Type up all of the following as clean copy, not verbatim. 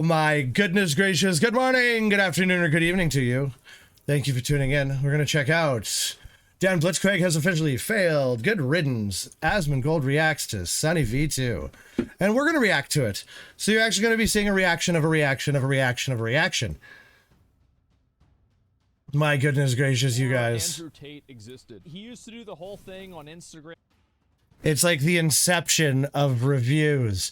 My goodness gracious, good morning, good afternoon, or good evening to you. Thank you for tuning in. We're going to check out Dan Blitzcraig has officially failed. Good riddance. Asmongold reacts to SunnyV2. And we're going to react to it. So you're actually going to be seeing a reaction of a reaction of a reaction of a reaction. My goodness gracious, you guys. Andrew Tate existed. He used to do the whole thing on Instagram. It's like the Inception of reviews.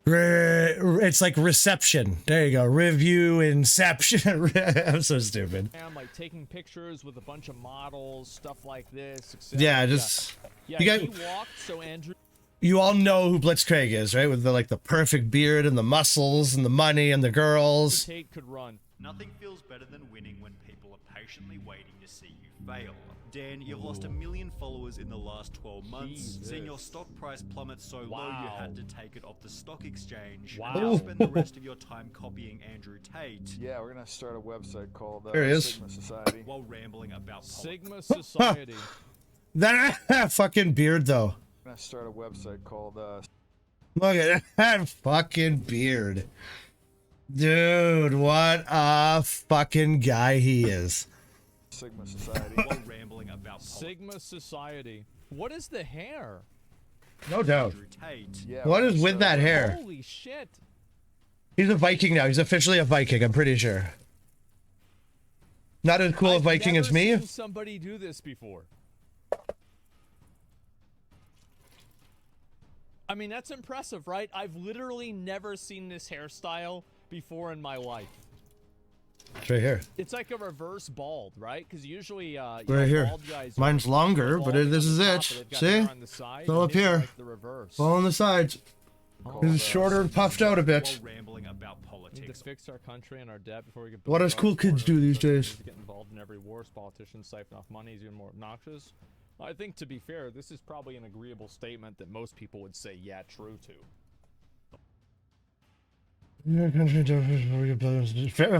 It's like reception. There you go. Review Inception. I'm so stupid. I'm like taking pictures with a bunch of models, stuff like this. Etc. Yeah, just yeah. You guys, he walked, so Andrew. You all know who Blitzcraig is, right? With the perfect beard and the muscles and the money and the girls. Tate could run. Nothing feels better than winning when people are patiently waiting to see you fail. Dan, you've lost 1 million followers in the last 12 months. Jesus. Seeing your stock price plummet so low you had to take it off the stock exchange. Wow. Now spend the rest of your time copying Andrew Tate. Yeah, we're gonna start a website called There he is. Sigma Society. While rambling about Sigma Society. That fucking beard, though. We're gonna start a website called Look at that fucking beard. Dude, what a fucking guy he is. Sigma Society. While rambling about Sigma Society. What is the hair? No doubt. Andrew Tate. Yeah, What we're is gonna with start that hair? Holy shit. He's a Viking now. He's officially a Viking, I'm pretty sure. Not as cool a I've Viking never as me. seen somebody do this before. I mean, that's impressive, right? I've literally never seen this hairstyle before in my life. It's right here. It's like a reverse bald, right? Because usually, Right here. bald guys Mine's are longer, but balding this on is the it. top, but they've got See? hair on the side, It's all and up his is here. like the reverse. All on the sides. He's shorter and puffed out a bit. While rambling about We need politics. to fix our country and our debt before we get. What does cool kids do these days? Get involved in every war. Politicians siphon off money is even more obnoxious. I think, to be fair, this is probably an agreeable statement that most people would say, yeah, true to.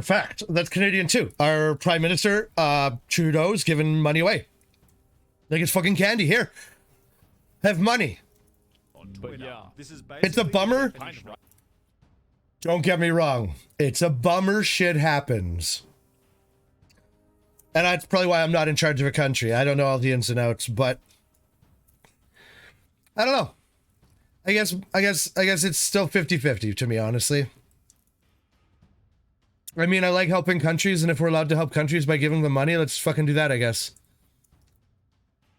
Fact. That's Canadian too. Our Prime Minister, Trudeau's giving money away. Like it's fucking candy. Here. Have money. On But Twitter. yeah. This is It's a basically bummer. the definition of Don't get me wrong. It's a bummer shit happens. And that's probably why I'm not in charge of a country. I don't know all the ins and outs, but I don't know. I guess it's still 50-50 to me, honestly. I mean, I like helping countries, and if we're allowed to help countries by giving them money, let's fucking do that, I guess.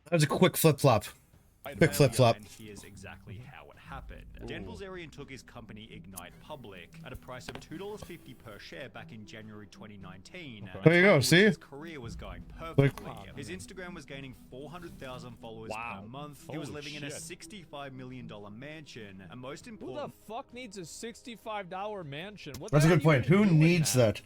That was a quick flip-flop. Quick flip-flop. And here's exactly how it happened. Dan Bilzerian took his company Ignite public at a price of $2.50 per share back in January 2019. There you go, see? His career was going perfectly. His Instagram was gaining 400,000 followers per month. He was Holy living in a shit. $65 million mansion. And most Who the important, fuck needs a $65 mansion? What That's a the good hell are you point. Who even doing needs that?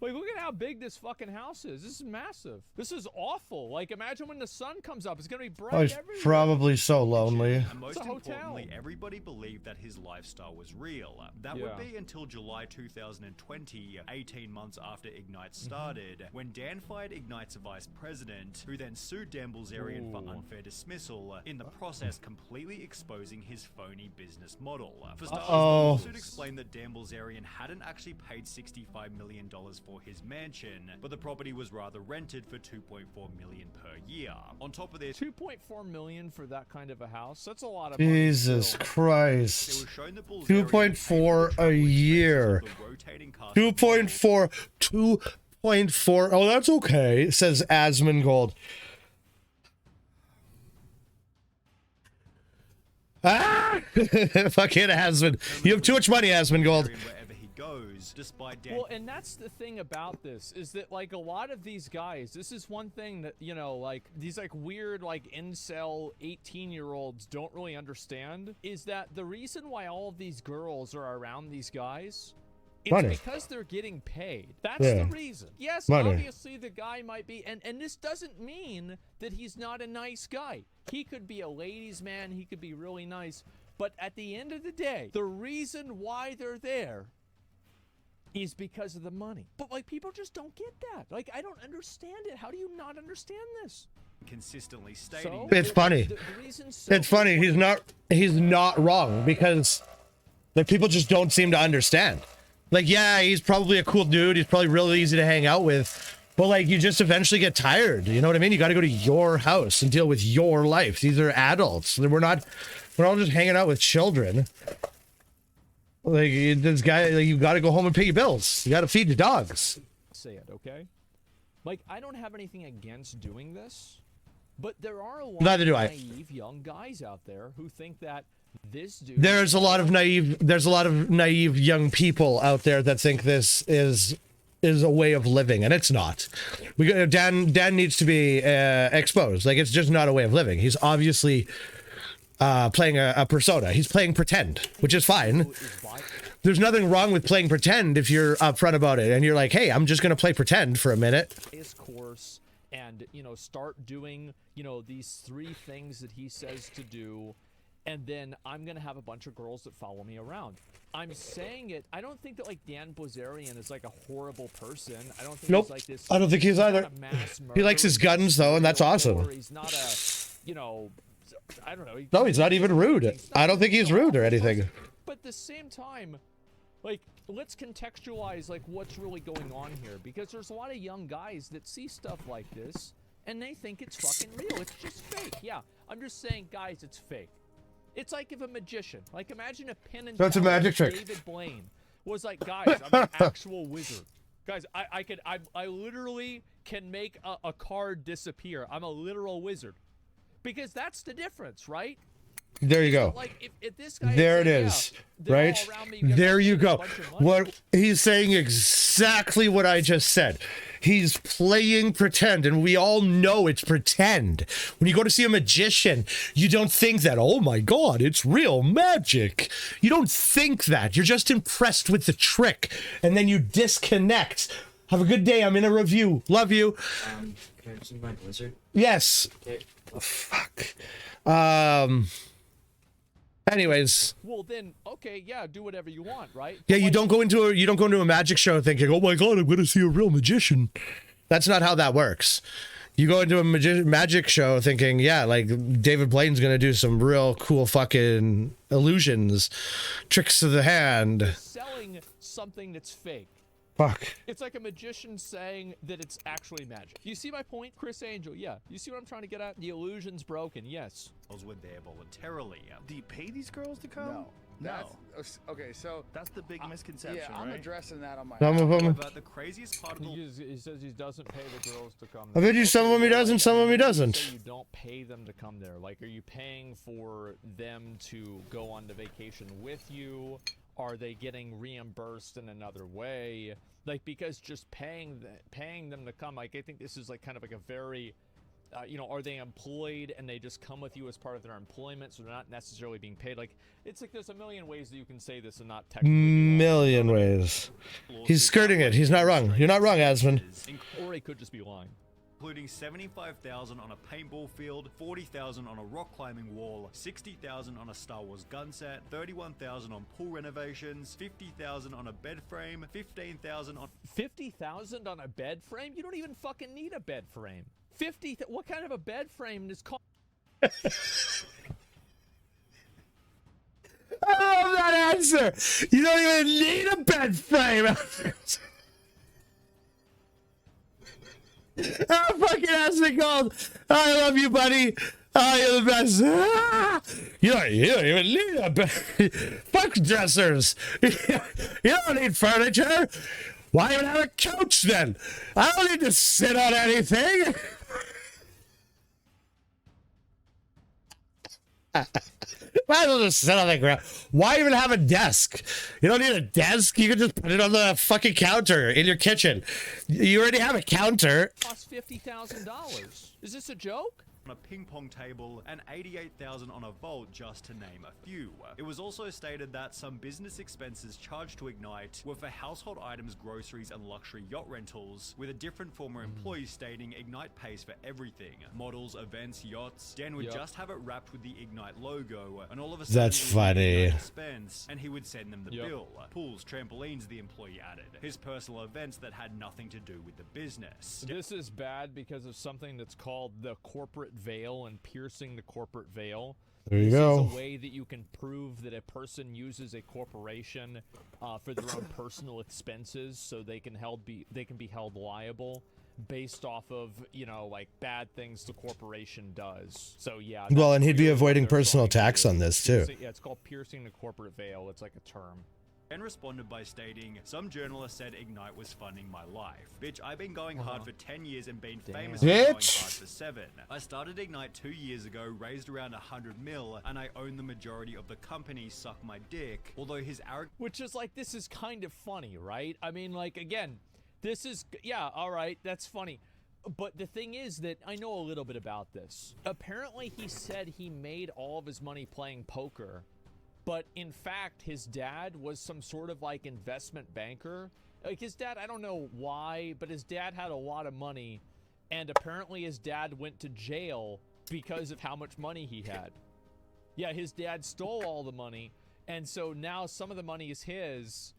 Like, look at how big this fucking house is. This is massive. This is awful. Like, imagine when the sun comes up. It's gonna be bright Oh, he's everywhere. probably so lonely. and most It's a hotel. importantly, everybody believed that his lifestyle was real. That would Yeah. be until July 2020, 18 months after Ignite started, when Dan fired Ignite's vice president, who then sued Dan Bilzerian for Ooh. unfair dismissal, in the process completely exposing his phony business model. For starters, Uh-oh. the lawsuit explained that Dan Bilzerian hadn't actually paid $65 million for his mansion, but the property was rather rented for $2.4 million per year. On top of this, 2.4 million for that kind of a house. That's a lot of money. Jesus still. it Christ. was shown that Bilzerian 2.4 paid for the a year. expenses of the rotating cast 2.4. 2.4. Oh, that's okay, says Asmongold. Ah! Fucking Asmon. You have too much money, Asmongold. wherever he goes, despite Dan. Well, and that's the thing about this, is that, like, a lot of these guys, this is one thing that, you know, like, these, like, weird, like, incel 18-year-olds don't really understand, is that the reason why all of these girls are around these guys, it's Money. because they're getting paid. That's Yeah. the reason. Yes, Money. obviously the guy might be, and this doesn't mean that he's not a nice guy. He could be a ladies' man, he could be really nice, but at the end of the day, the reason why they're there is because of the money. But, like, people just don't get that. Like, I don't understand it. How do you not understand this? consistently stating So It's funny. the reason so It's funny. He's not wrong because Like, people just don't seem to understand. Like, yeah, he's probably a cool dude. He's probably really easy to hang out with. But, like, you just eventually get tired. You know what I mean? You got to go to your house and deal with your life. These are adults. We're not just hanging out with children. Like, this guy, like, you got to go home and pay your bills. You got to feed the dogs. Say it, okay? Like, I don't have anything against doing this, but there are a lot Neither of do I. naive young guys out there who think that this dude... There's a lot of naive young people out there that think this is a way of living, and it's not. Dan needs to be exposed. Like, it's just not a way of living. He's obviously playing a persona. He's playing pretend, which is fine. There's nothing wrong with playing pretend if you're upfront about it and you're like, hey, I'm just gonna play pretend for a minute. His course, and start doing these 3 things that he says to do, and then I'm gonna have a bunch of girls that follow me around. I'm saying it. I don't think that like Dan Bilzerian is like a horrible person. I don't think Nope. he's like this. I don't think he's either. He likes his guns though, and that's awesome. He's not a, I don't know. No, he's not even rude. I don't think he's rude or anything. But at the same time, like, let's contextualize like what's really going on here, because there's a lot of young guys that see stuff like this and they think it's fucking real. It's just fake. Yeah, I'm just saying, guys, it's fake. It's like if a magician, like imagine a pin and That's a magic trick. David Blaine was like, guys, I'm an actual wizard. Guys, I literally can make a card disappear. I'm a literal wizard. Because that's the difference, right? There you go. Like if this guy there it saying, is, yeah, right? all around me, because There I you made a go. bunch of money. What he's saying exactly what I just said. He's playing pretend, and we all know it's pretend. When you go to see a magician, you don't think that, oh my God, it's real magic. You don't think that. You're just impressed with the trick, and then you disconnect. Have a good day. I'm in a review. Love you. Can I see my blizzard? Yes. Okay. Oh, fuck. Anyways. Well then, okay, yeah, do whatever you want, right? Yeah, But, you like, don't go into a magic show thinking, oh my God, I'm going to see a real magician. That's not how that works. You go into a magic show thinking, yeah, like David Blaine's going to do some real cool fucking illusions, tricks of the hand. selling something that's fake. Fuck. It's like a magician saying that it's actually magic. You see my point, Chris Angel? Yeah. You see what I'm trying to get at? The illusion's broken. Yes. Were there voluntarily. Do you pay these girls to come? No. No. That's, okay, so That's the big misconception, yeah, I'm right? addressing that on my. Some of them. However, the craziest part of the He says he doesn't pay the girls to come I there. bet you some of them he does and some of them he doesn't. So you don't pay them to come there. Like, are you paying for them to go on the vacation with you? Are they getting reimbursed in another way? Like, because just paying them to come, like, I think this is like kind of like a very, are they employed and they just come with you as part of their employment, so they're not necessarily being paid? Like, it's like there's a million ways that you can say this and not technically be wrong. Million ways. He's skirting it. He's not wrong. You're not wrong, Asmon. Or he could just be lying. including $75,000 on a paintball field, $40,000 on a rock climbing wall, $60,000 on a Star Wars gun set, $31,000 on pool renovations, $50,000 on a bed frame, $15,000 on 50,000 on a bed frame? You don't even fucking need a bed frame. What kind of a bed frame is called? I love that answer. You don't even need a bed frame. Oh, fucking Asmongold. I love you, buddy. Oh, you're the best. Ah! You don't even need a bed. Fuck dressers. You don't need furniture. Why even have a couch then? I don't need to sit on anything. Might as well just sit on the ground. Why even have a desk? You don't need a desk. You can just put it on the fucking counter in your kitchen. You already have a counter. Cost $50,000. Is this a joke? a ping pong table, and $88,000 on a vault, just to name a few. It was also stated that some business expenses charged to Ignite were for household items, groceries, and luxury yacht rentals, with a different former employee stating Ignite pays for everything. Models, events, yachts. Dan would just have it wrapped with the Ignite logo, and all of a sudden That's it would be funny. Ignite expense, and he would send them the bill. Pools, trampolines, the employee added. His personal events that had nothing to do with the business. This is bad because of something that's called the corporate veil and piercing the corporate veil. There you This go. is a way that you can prove that a person uses a corporation for their own personal expenses, so they can be held liable based off of, you know, like bad things the corporation does. So yeah. Well, that's and he'd be really what avoiding they're personal trying to tax do. on this too. Yeah, it's called piercing the corporate veil. It's like a term. And responded by stating, "Some journalist said Ignite was funding my life. Bitch, I've been going hard for 10 years and been famous for going hard Bitch. for 7. I started Ignite 2 years ago, raised around 100 mil, and I own the majority of the company, suck my dick." Although his arrogance Which is like, this is kind of funny, right? I mean, like, again, this is, yeah, all right, that's funny. But the thing is that I know a little bit about this. Apparently, he said he made all of his money playing poker, but in fact, his dad was some sort of like investment banker. Like his dad, I don't know why, but his dad had a lot of money, and apparently his dad went to jail because of how much money he had. Yeah, his dad stole all the money, and so now some of the money is his.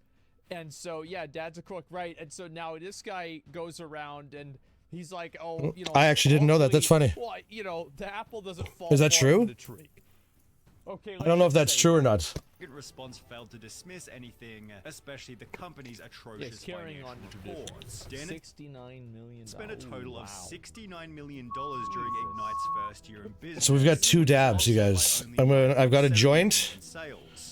And so, yeah, dad's a crook, right? And so now this guy goes around and he's like, oh, you know, I actually didn't know that. That's funny. well, you know, the apple doesn't fall Is that far true? from the tree. Okay, I don't know if that's true or not. response failed to dismiss anything, especially the company's atrocious carrying on financial the tradition. reports. Dan $69 million. spent a total of Wow. $69 million during Ignite's first year in business. So we've got 2 dabs, you guys. I've got a joint,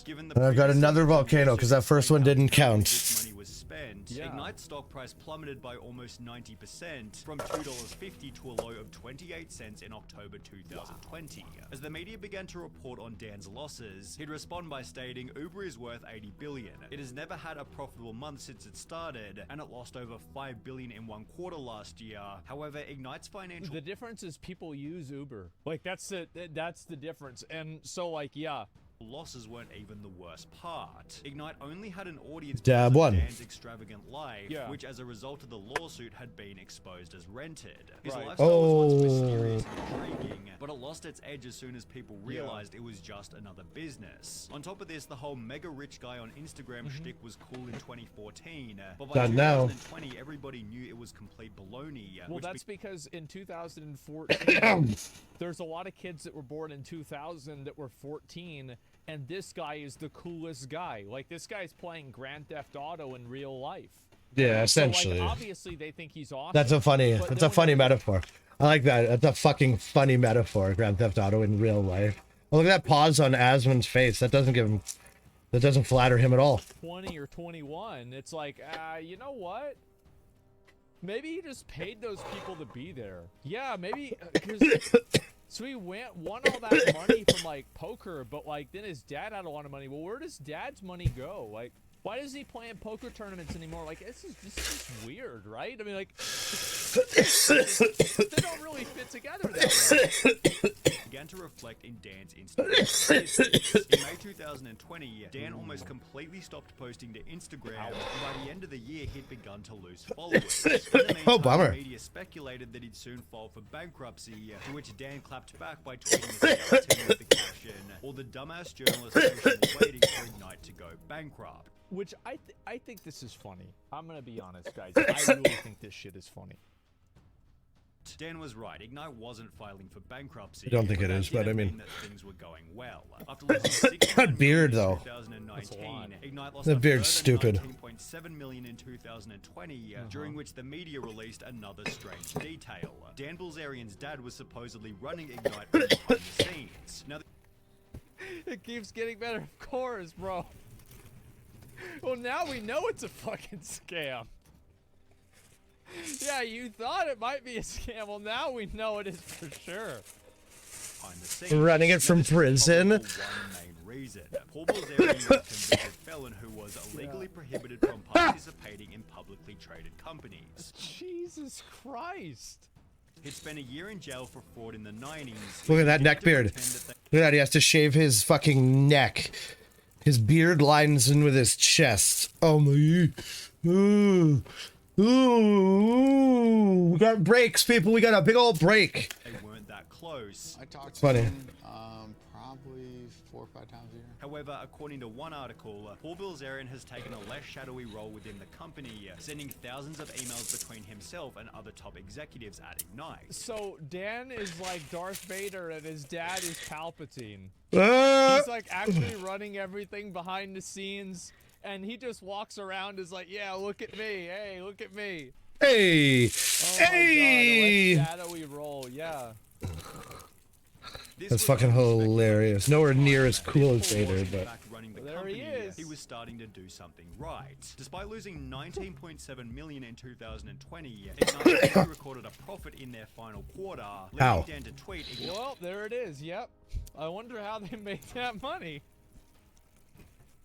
Given the and I've got previous another 17 volcano years because that first one didn't this count. money was spent, Yeah. Ignite's stock price plummeted by almost 90%, from $2.50 to a low of 28 cents in October 2020. As the media began to report on Dan's losses, he'd respond by stating, "Uber is worth $80 billion. It has never had a profitable month since it started, and it lost over $5 billion in one quarter last year." However, Ignite's financial The difference is people use Uber. Like that's the difference. And so like, yeah. losses weren't even the worst part. Ignite only had an audience Dab because of one. Dan's extravagant life, Yeah. which as a result of the lawsuit had been exposed as rented. His Right. lifestyle was once Oh. mysterious and intriguing, but it lost its edge as soon as people realized it was just another business. On top of this, the whole mega rich guy on Instagram shtick was cool in 2014, but by Not now. 2020 everybody knew it was complete baloney. Well, which that's because in 2014, there's a lot of kids that were born in 2000 that were 14, and this guy is the coolest guy. Like, this guy's playing Grand Theft Auto in real life. Yeah, So, essentially. like, obviously, they think he's awesome. That's a funny. but That's then a funny when- metaphor. I like that. That's a fucking funny metaphor. Grand Theft Auto in real life. Oh, look at that pause on Asmon's face. That doesn't give him. That doesn't flatter him at all. 20 or 21, it's like, you know what? Maybe he just paid those people to be there. Yeah, maybe. 'Cause so he won all that money from like poker, but like then his dad had a lot of money. Well, where does dad's money go? Like, why does he play in poker tournaments anymore? Like, this is just weird, right? I mean, like, they don't really fit together that way. began to reflect in Dan's Instagram statistics. In May 2020, Dan almost completely stopped posting to Instagram, and by the end of the year, he'd begun to lose followers. In the meantime, Oh, bummer. the media speculated that he'd soon file for bankruptcy, to which Dan clapped back by tweeting a skeleton with the caption, "Or the dumbass journalist patiently waiting for Ignite to go bankrupt." Which I think this is funny. I'm gonna be honest, guys. I really think this shit is funny. Dan was right. Ignite wasn't filing for bankruptcy. I don't think it that is, but I didn't mean- that things were going well. After losing $69 beard, million in though. 2019, Ignite lost The a beard's further stupid. $19.7 million in 2020, during which the media released another strange detail. Dan Bilzerian's dad was supposedly running Ignite from behind the scenes. Now, It keeps getting better, of course, bro. Well, now we know it's a fucking scam. Yeah, you thought it might be a scam. Well, now we know it is for sure. behind the scenes. Running it Now, from this is prison. probably one main reason. Paul Bilzerian was a convicted felon who was illegally prohibited from participating in publicly traded companies. Jesus Christ. He'd spent a year in jail for fraud in the 90s. Look at that He neck had to beard. pretend that Look at that. He has to shave his fucking neck. His beard lines in with his chest. Oh my. Ooh. Ooh. We got breaks, people. We got a big old break. they weren't that close. I talked to Funny. him probably 4 or 5 times a year. However, according to one article, Paul Bilzerian has taken a less shadowy role within the company, sending thousands of emails between himself and other top executives at Ignite. So Dan is like Darth Vader and his dad is Palpatine. Ah! He's like actually running everything behind the scenes, and he just walks around is like, yeah, look at me, hey, look at me. Hey! Oh Hey! my god, a less shadowy role, yeah. This That's was fucking only hilarious. Nowhere near as cool as Paul was Vader, in but fact running the There company, he is. he was starting to do something right. Despite losing 19.7 million in 2020, Ignite only recorded a profit in their final quarter, How? leading Dan to tweet, Well, there it is, yep. I wonder how they made that money.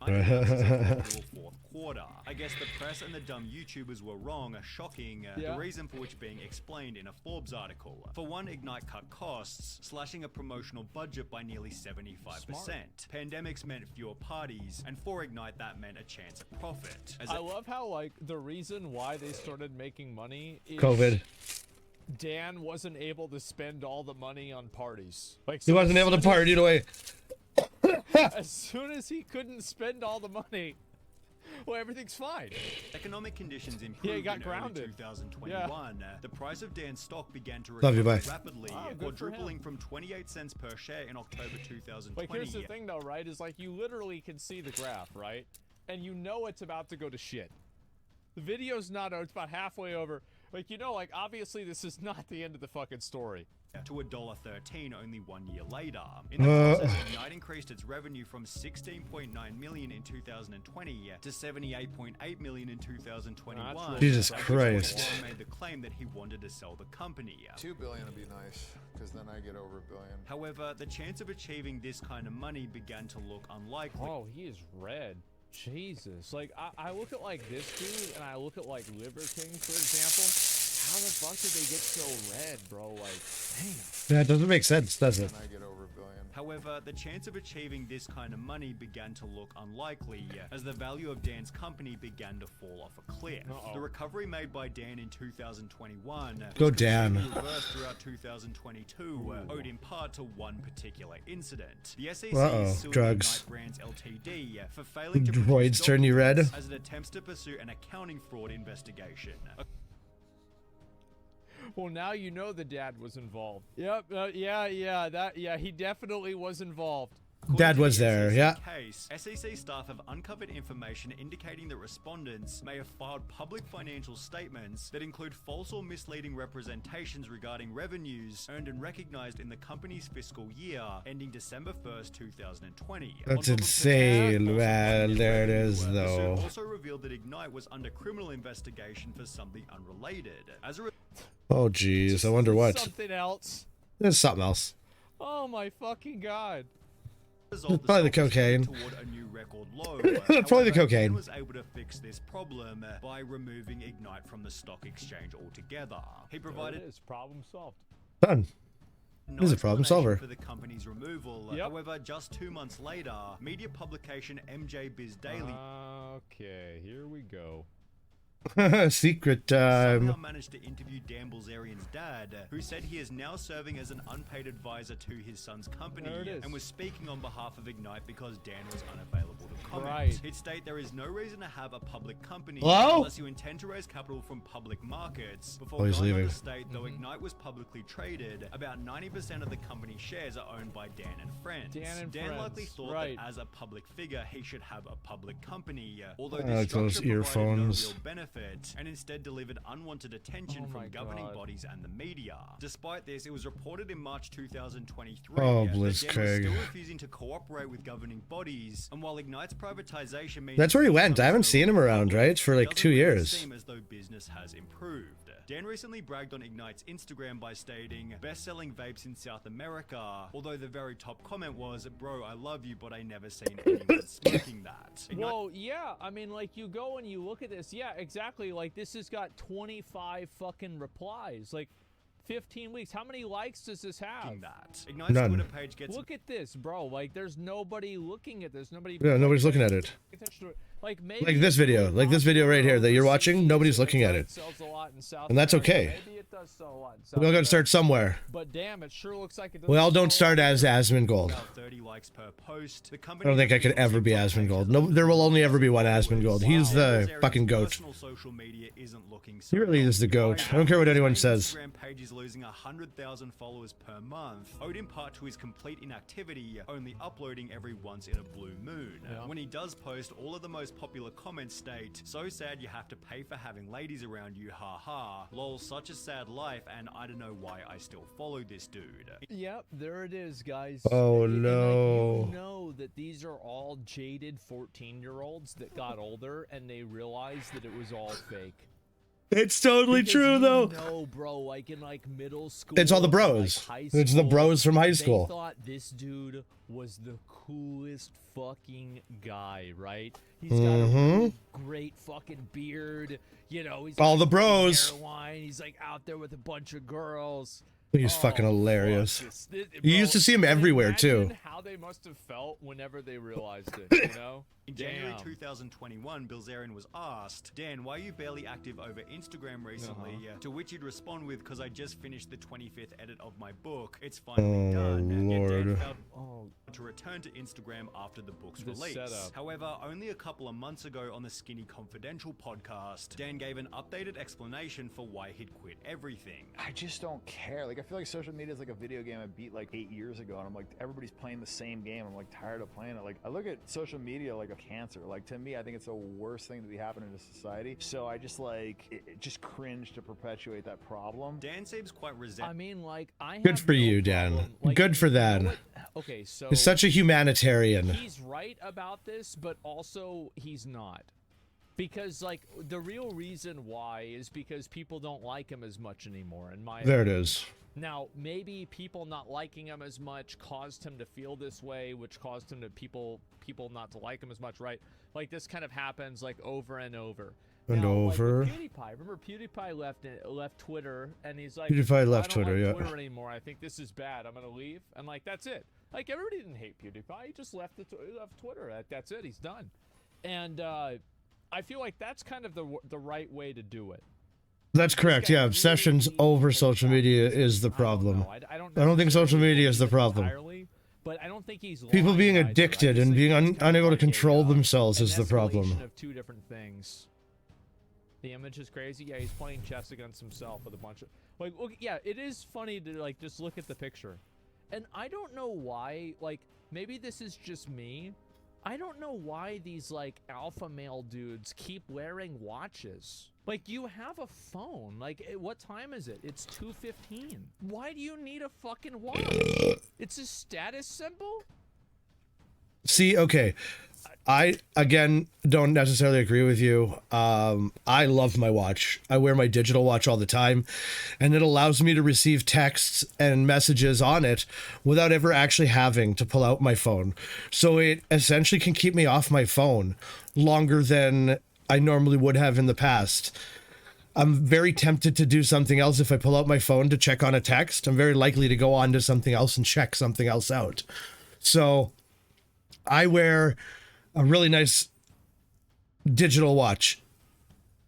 fourth quarter. I guess the press and the dumb YouTubers were wrong, shocking, Yeah. the reason for which being explained in a Forbes article. For one, Ignite cut costs, slashing a promotional budget by nearly 75%. Pandemics meant fewer parties, and for Ignite that meant a chance at profit. As I love how, like, the reason why they started making money is COVID. Dan wasn't able to spend all the money on parties. Like, He so wasn't as able to soon as- party it away. As soon as he couldn't spend all the money, well, everything's fine. economic conditions improved Yeah, he got in grounded. early 2021, the price of Dan's stock began to Love you, recover bye. rapidly, Oh, good for quadrupling him. from 28 cents per share in October 2020. Like, here's the thing, though, right? Is like you literally can see the graph, right? And you know it's about to go to shit. The video's not over; it's about halfway over. Like, you know, like obviously this is not the end of the fucking story. To $1.13 only 1 year later. In the process, Ignite increased its revenue from 16.9 million in 2020 to 78.8 million in 2021. Jesus At which Christ. point Dan made the claim that he wanted to sell the company. 2 billion would be nice, because then I get over a billion. However, the chance of achieving this kind of money began to look unlikely. Oh, he is red. Jesus. Like, I look at like this dude, and I look at like Liver King, for example. How the fuck did they get so red, bro? Like, damn. Yeah, it doesn't make sense, does it? Then I get over a billion. However, the chance of achieving this kind of money began to look unlikely as the value of Dan's company began to fall off a cliff. Uh-oh. The recovery made by Dan in 2021 Go was Dan. completely reversed throughout 2022, owed in part to one particular incident. The SEC Uh-oh, sued drugs. Ignite Brands Ltd for failing to Droids produce turn you red? documents as it attempts to pursue an accounting fraud investigation. Well, now you know the dad was involved. Yep. Yeah. He definitely was involved. Dad was there, yeah. Case, SEC staff have uncovered information indicating that respondents may have filed public financial statements that include false or misleading representations regarding revenues earned and recognized in the company's fiscal year ending December 1st, 2020. That's On top of insane, potential man. false There it revenue, is, the suit though. also revealed that Ignite was under criminal investigation for something unrelated. As a Oh, jeez. I wonder what. Something else. There's something else. Oh my fucking god. result, Probably the stock was headed cocaine. toward a new record low. Probably the However, cocaine. Dan was able to fix this problem by removing Ignite from the stock exchange altogether. He There provided it is. Problem solved. Done. no He's a problem explanation solver. for the company's removal. Yep. However, just 2 months later, media publication MJ Biz Daily Okay, here we go. Secret somehow time. managed to interview Dan Bilzerian's dad, who said he is now serving as an unpaid advisor to his son's company There it is. and was speaking on behalf of Ignite because Dan was unavailable to comment. Right. He'd state there is no reason to have a public company Hello? unless you intend to raise capital from public markets. Before Oh, he's going on leaving. to state, though Ignite was publicly traded, about 90% of the company's shares are owned by Dan and friends. Dan and likely friends, thought right. that as a public figure, he should have a public company, although I this like those structure provided no earphones. real benefit and instead delivered unwanted attention Oh my from governing God. bodies and the media. Despite this, it was reported in March 2023 Oh, that Dan was Blitzkrieg. still refusing to cooperate with governing bodies, and while Ignite's privatization means That's where he went. I haven't seen him around, right? For like it 2 doesn't really years. seem as though business has improved. Dan recently bragged on Ignite's Instagram by stating, "Best-selling vapes in South America," although the very top comment was, "Bro, I love you, but I never seen anyone smoking that." Ignite Well, yeah, I mean, like, you go and you look at this. Yeah, exactly. Like, this has got 25 fucking replies. Like, 15 weeks. How many likes does this have? that. Ignite's None. Twitter page gets Look at this, bro. Like, there's nobody looking at this. Nobody. Yeah, nobody's looking at it. paying attention to it. Like, maybe Like this it's video. really Like this video right here that you're popular watching, overseas, nobody's so looking at Ignite it. sells a lot in South And that's America. okay. Maybe it does so what? We all got to start somewhere. But damn, it sure looks like it. We all don't start as Asmongold. About 30 likes per post. The I don't think I could ever be Asmongold. No, there will only ever be one Asmongold. He's the fucking goat. Social media isn't looking so He really is the goat. I don't care what anyone says. Instagram page is losing 100,000 followers per month, owed in part to his complete inactivity, only uploading every once in a blue moon. When he does post, all of the most popular comments state, "So sad you have to pay for having ladies around you, haha. Lol, such a sad life, and I don't know why I still follow this dude." Yep, there it is, guys. Oh, And, no. like, you know that these are all jaded 14-year-olds that got older and they realized that it was all fake. It's totally Because true, you though. know, bro, like in like middle school. It's all the and, bros. Like, high It's the school, bros from high school. They thought this dude was the coolest fucking guy, right? He's got a really great fucking beard. You know, he's All got the bros. hairline. He's like out there with a bunch of girls. He's Oh, fucking hilarious. fuck this. You used to see him everywhere, too. Imagine how they must have felt whenever they realized it, you know? In January Damn. 2021, Bilzerian was asked, "Dan, why are you barely active over Instagram recently?" To which he'd respond with, "Because I just finished the 25th edit of my book. It's finally done." Yet Dan Lord. failed Oh, to return to Instagram after the book's The release. setup. However, only a couple of months ago on the Skinny Confidential podcast, Dan gave an updated explanation for why he'd quit everything. I just don't care. Like, I feel like social media is like a video game I beat like 8 years ago, and I'm like, everybody's playing the same game. I'm like tired of playing it. Like, I look at social media like a cancer. Like, to me, I think it's the worst thing to be happening to society. So I just like it just cringe to perpetuate that problem. Dan seems quite I resentful. mean, like, I have Good for no you, Dan. problem- like, Good for you know that. what? Okay, so He's such a humanitarian. he's right about this, but also he's not. Because, like, the real reason why is because people don't like him as much anymore, in my There it opinion. is. Now, maybe people not liking him as much caused him to feel this way, which caused him to people not to like him as much, right? Like, this kind of happens, like, over and over. And Now, like, with over. PewDiePie. Remember, PewDiePie left Twitter, and he's like, PewDiePie "I left don't Twitter, like yeah. Twitter anymore. I think this is bad. I'm gonna leave." And like, that's it. Like, everybody didn't hate PewDiePie. He just left left Twitter. That's it. He's done. And I feel like that's kind of the right way to do it. That's correct. Yeah, obsessions over social media is the problem. I don't think social media is the problem. Entirely, but I don't think he's People lying being either. I addicted just and think being it's kind of unable to like control an themselves is the problem. escalation of two different things. The image is crazy. Yeah, he's playing chess against himself with a bunch of like. Look, yeah, it is funny to like just look at the picture, and I don't know why. Like, maybe this is just me. I don't know why these like alpha male dudes keep wearing watches. Like, you have a phone. Like, what time is it? It's 2:15. Why do you need a fucking watch? It's a status symbol? See, okay. I, again, don't necessarily agree with you. I love my watch. I wear my digital watch all the time, and it allows me to receive texts and messages on it without ever actually having to pull out my phone. So it essentially can keep me off my phone longer than I normally would have in the past. I'm very tempted to do something else if I pull out my phone to check on a text. I'm very likely to go on to something else and check something else out. So I wear a really nice digital watch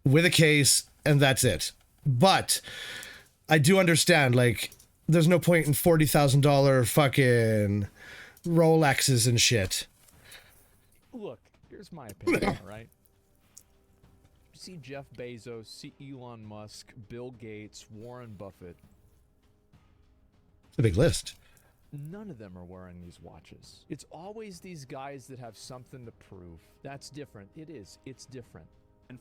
with a case, and that's it. But I do understand, like, there's no point in $40,000 fucking Rolexes and shit. Look, here's my opinion, all right? You see Jeff Bezos, see Elon Musk, Bill Gates, Warren Buffett. It's a big list. None of them are wearing these watches. It's always these guys that have something to prove. That's different. It is. It's different.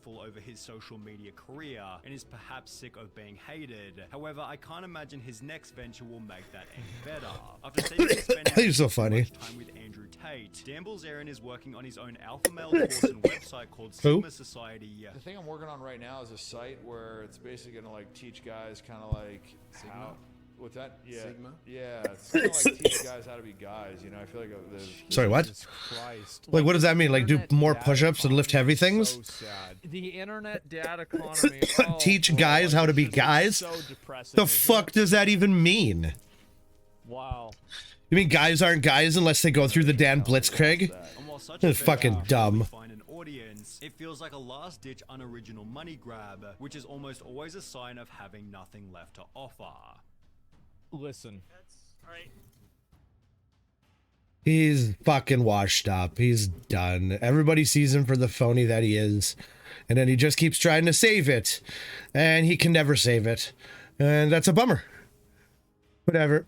Over his social media career and is perhaps sick of being hated. However, I can't imagine his next venture will make that any better. After seemingly spending You're so funny. much time with Andrew Tate, Dan Bilzerian is working on his own alpha male course and website called Who? Sigma Society. The thing I'm working on right now is a site where it's basically gonna like teach guys kind of like how. With that, yeah, Sigma? yeah, it's gonna like teach guys how to be guys. You know, I feel like there's Sorry, what? Jesus Christ. Like, what does that mean? Like, do internet more data push-ups and lift heavy economy is things? So sad. The internet data economy. Oh, Teach bro, guys how to be it's just guys? So depressing, The isn't fuck it? does that even mean? Wow. You mean guys aren't guys unless they go through the Dan Blitzkrieg? And while such That's a fucking venture dumb. usually find an audience, it feels like a last-ditch unoriginal money grab, which is almost always a sign of having nothing left to offer. Listen. He's fucking washed up. He's done. Everybody sees him for the phony that he is. And then he just keeps trying to save it. And he can never save it. And that's a bummer. Whatever.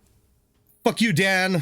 Fuck you, Dan.